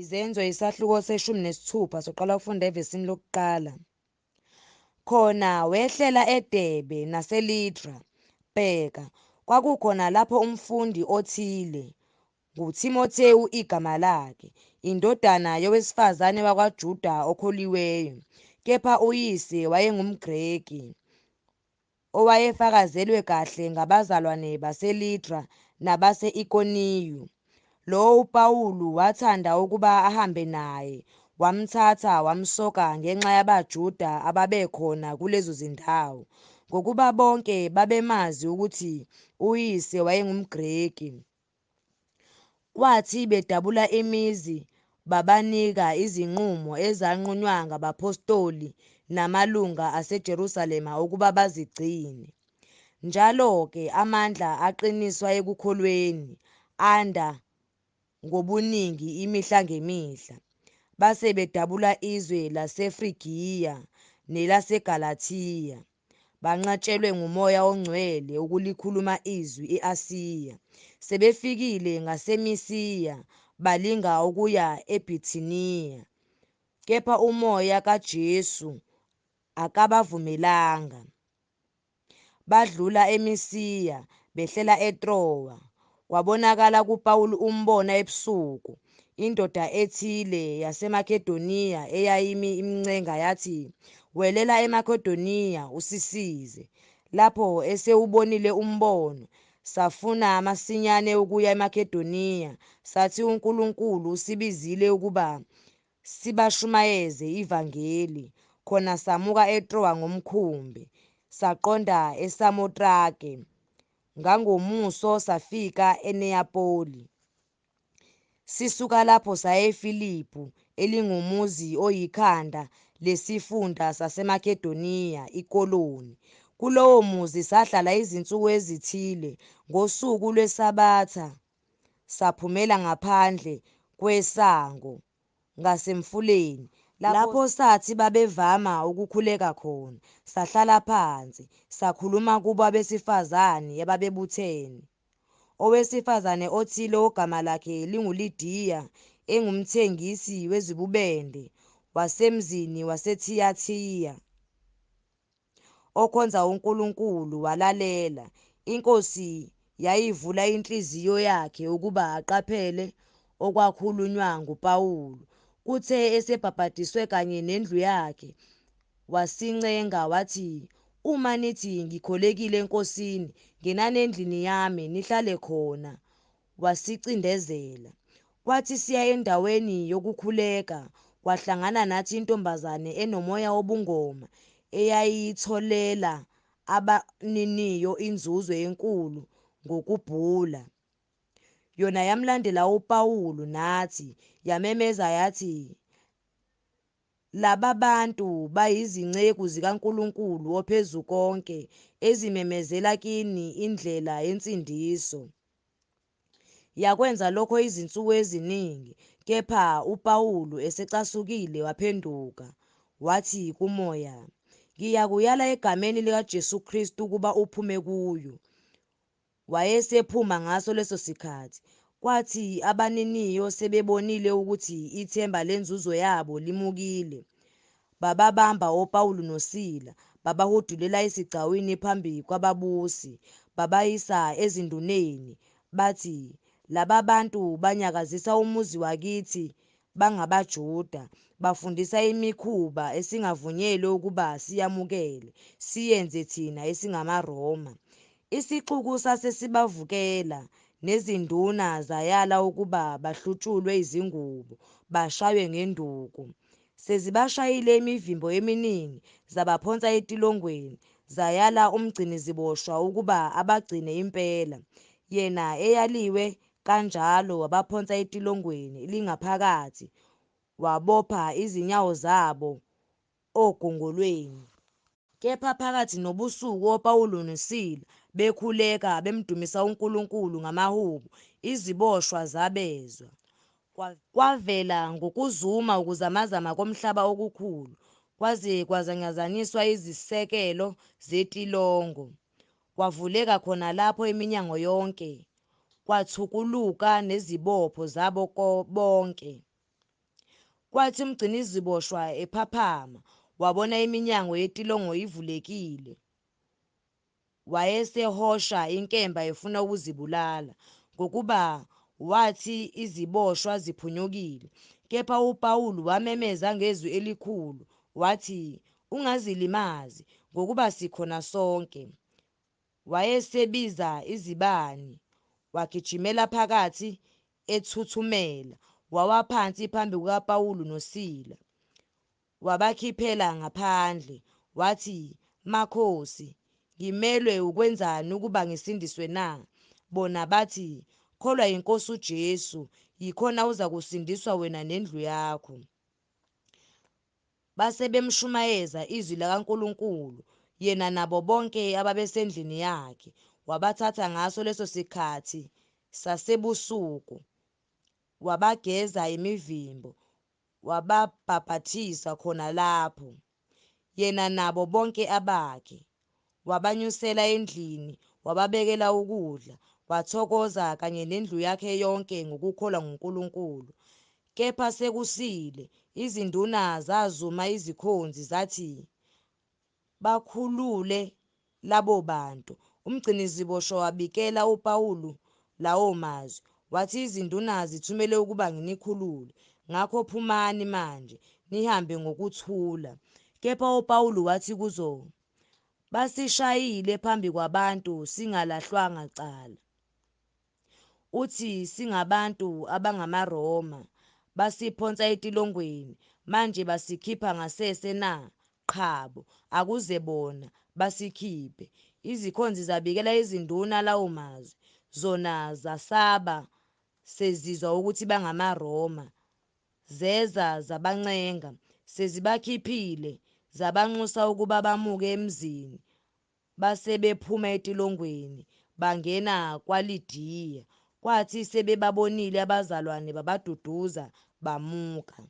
Izenzo isahluko seshumi nesithupha soqala ukufunda evesini lokuqala. Khona wehlela eDebe naseLidra. Bheka, kwakukhona lapho umfundi othile, nguTimothewu igama lakhe, indodana yowesifazane wakwaJuda okholiweyo, kepha uyise wayengumGreki, owayefakazelwe kahle ngabazalwane baseLidra nabase-Ikoniyu. Lo uPawulu wathanda ukuba ahambe naye, wamthatha wamsoka ngenxa yabaJuda ababekhona kulezo zindawo, ngokuba bonke babemazi ukuthi uyise wayengumGreki. Kwathi bedabula imizi, babanika izinqumo ezanqunywa ngabapostoli namalunga aseJerusalema ukuba bazigcine. Njalo-ke amandla aqiniswa ekukholweni, anda ngobuningi imihla ngemihla. Base bedabula izwe laseFrigiya nelaseGalathiya, banqatshelwe nguMoya oNgcwele ukulikhuluma izwi e-Asiya. Sebefikile ngaseMisiya, balinga ukuya eBhithiniya, kepha uMoya kaJesu akabavumelanga. Badlula eMisiya behlela eTrowa. Kwabonakala kuPawulu umbona ebusuku. Indoda ethile yaseMakedoniya eyayimi imncenga yathi, "Welela eMakedoniya usisize." Lapho esewubonile umbono, safuna masinyane ukuya eMakedoniya, sathi uNkulunkulu usibizile ukuba sibashumayeze ivangeli. Khona samuka eTrowa ngomkhumbi, saqonda eSamotrake, ngangomuso safika eNeyapoli. Sisuka lapho saya eFiliphi, elingumuzi oyikhanda lesifunda saseMakedoniya, ikoloni. Kulowo muzi sahlala izinsuku ezithile. Ngosuku lweSabatha saphumela ngaphandle kwesango ngasemfuleni, lapho sathi babevama ukukhuleka khona. Sahlala phansi, sakhuluma kubo abesifazane ababebuthene. Owesifazane othile ogama lakhe linguLidiya, engumthengisi wezibubende wasemzini waseThiyathiya, okhonza uNkulunkulu, walalela. INkosi yayivula inhliziyo yakhe ukuba aqaphele okwakhulunywa nguPawulu. Kuthe esebhapathiswe kanye nendlu yakhe, wasincenga wathi, "Uma nithi ngikholekile eNkosini, ngenani endlini yami nihlale khona." Wasicindezela. Kwathi siya endaweni yokukhuleka, kwahlangana nathi intombazane enomoya wobungoma, eyayitholela abaniniyo inzuzo enkulu ngokubhula. Yona yamlandela uPawulu nathi, yamemeza yathi, "Laba bantu bayizinceku zikaNkulunkulu ophezukonke, ezimemezela kini indlela yensindiso." Yakwenza lokho izinsuku eziningi, kepha uPawulu esecasukile waphenduka, wathi kumoya, "Ngiyakuyala egameni likaJesu Kristu ukuba uphume kuyo." Wayesephuma ngaso leso sikhathi. Kwathi abaniniyo sebebonile ukuthi ithemba lenzuzo yabo limukile, bababamba oPawulu noSila, babahudulela esigcawini phambi kwababusi, babayisa ezinduneni. Bathi, "Laba bantu banyakazisa umuzi wakithi bangabaJuda, bafundisa imikhuba esingavunyelwe ukuba siyamukele, siyenze thina esingamaRoma." Isixuku sasesibavukela, nezinduna zayala ukuba bahlutshulwe izingubo, bashaywe ngenduku. Sezibashayile imivimbo eminingi, zabaphonsa etilongweni, zayala umgciniziboshwa ukuba abagcine impela. Yena eyaliwe kanjalo wabaphonsa etilongweni lingaphakathi, wabopha izinyawo zabo ogongolweni. Kepha phakathi nobusuku oPawulu noSila bekhuleka bemdumisa uNkulunkulu ngamahubo, iziboshwa zabezwa. Kwavela ngokuzuma ukuzamazama komhlaba okukhulu, kwaze kwazanyazaniswa izisekelo zetilongo. Kwavuleka khona lapho iminyango yonke, kwathukuluka nezibopho zabo bonke. Kwathi umgciniziboshwa ephaphama wabona iminyango yetilongo ivulekile. Wayesehosha inkemba efuna ukuzibulala ngokuba wathi iziboshwa ziphunyukile. Kepha uPawulu wamemeza ngezwi elikhulu wathi, "Ungazilimazi, ngokuba sikhona sonke." Wayesebiza izibani, wagijimela phakathi ethuthumela, wawa phansi phambi kukaPawulu noSila, wabakhiphela ngaphandle. Wathi, "Makhosi, ngimelwe ukwenzani ukuba ngisindiswe na?" Bona bathi, "Kholwa iNkosi uJesu, yikhona uzakusindiswa wena nendlu yakho." Base bemshumayeza izwi likaNkulunkulu yena nabo bonke ababesendlini yakhe. Wabathatha ngaso leso sikhathi sasebusuku, wabageza imivimbo, wababhaphathisa khona lapho, yena nabo bonke abakhe. Wabanyusela endlini, wababekela ukudla, wathokoza kanye nendlu yakhe yonke ngokukholwa nguNkulunkulu. Kepha sekusile, izinduna zazuma izikhonzi zathi bakhulule labo bantu. Umgciniziboshwa wabikela uPawulu lawo mazwi, wathi, "Izinduna zithumele ukuba nginikhulule, ngakho phumani manje nihambe ngokuthula." Kepha uPawulu wathi kuzo, "Basishayile phambi kwabantu singalahlwanga cala. Uthi singabantu abangamaRoma, basiphonsa etilongweni, manje basikhipha ngasese na? Qhabo, akuze bona basikhiphe." Izikhonzi zabikela izinduna lawo mazwi, zona zasaba sezizwa ukuthi bangamaRoma, zeza zabancenga, sezibakhiphile, zabanxusa ukuba bamuke emzini. Base bephuma etilongweni bangena kwaLidiya. Kwathi sebebabonile abazalwane babaduduza bamuka.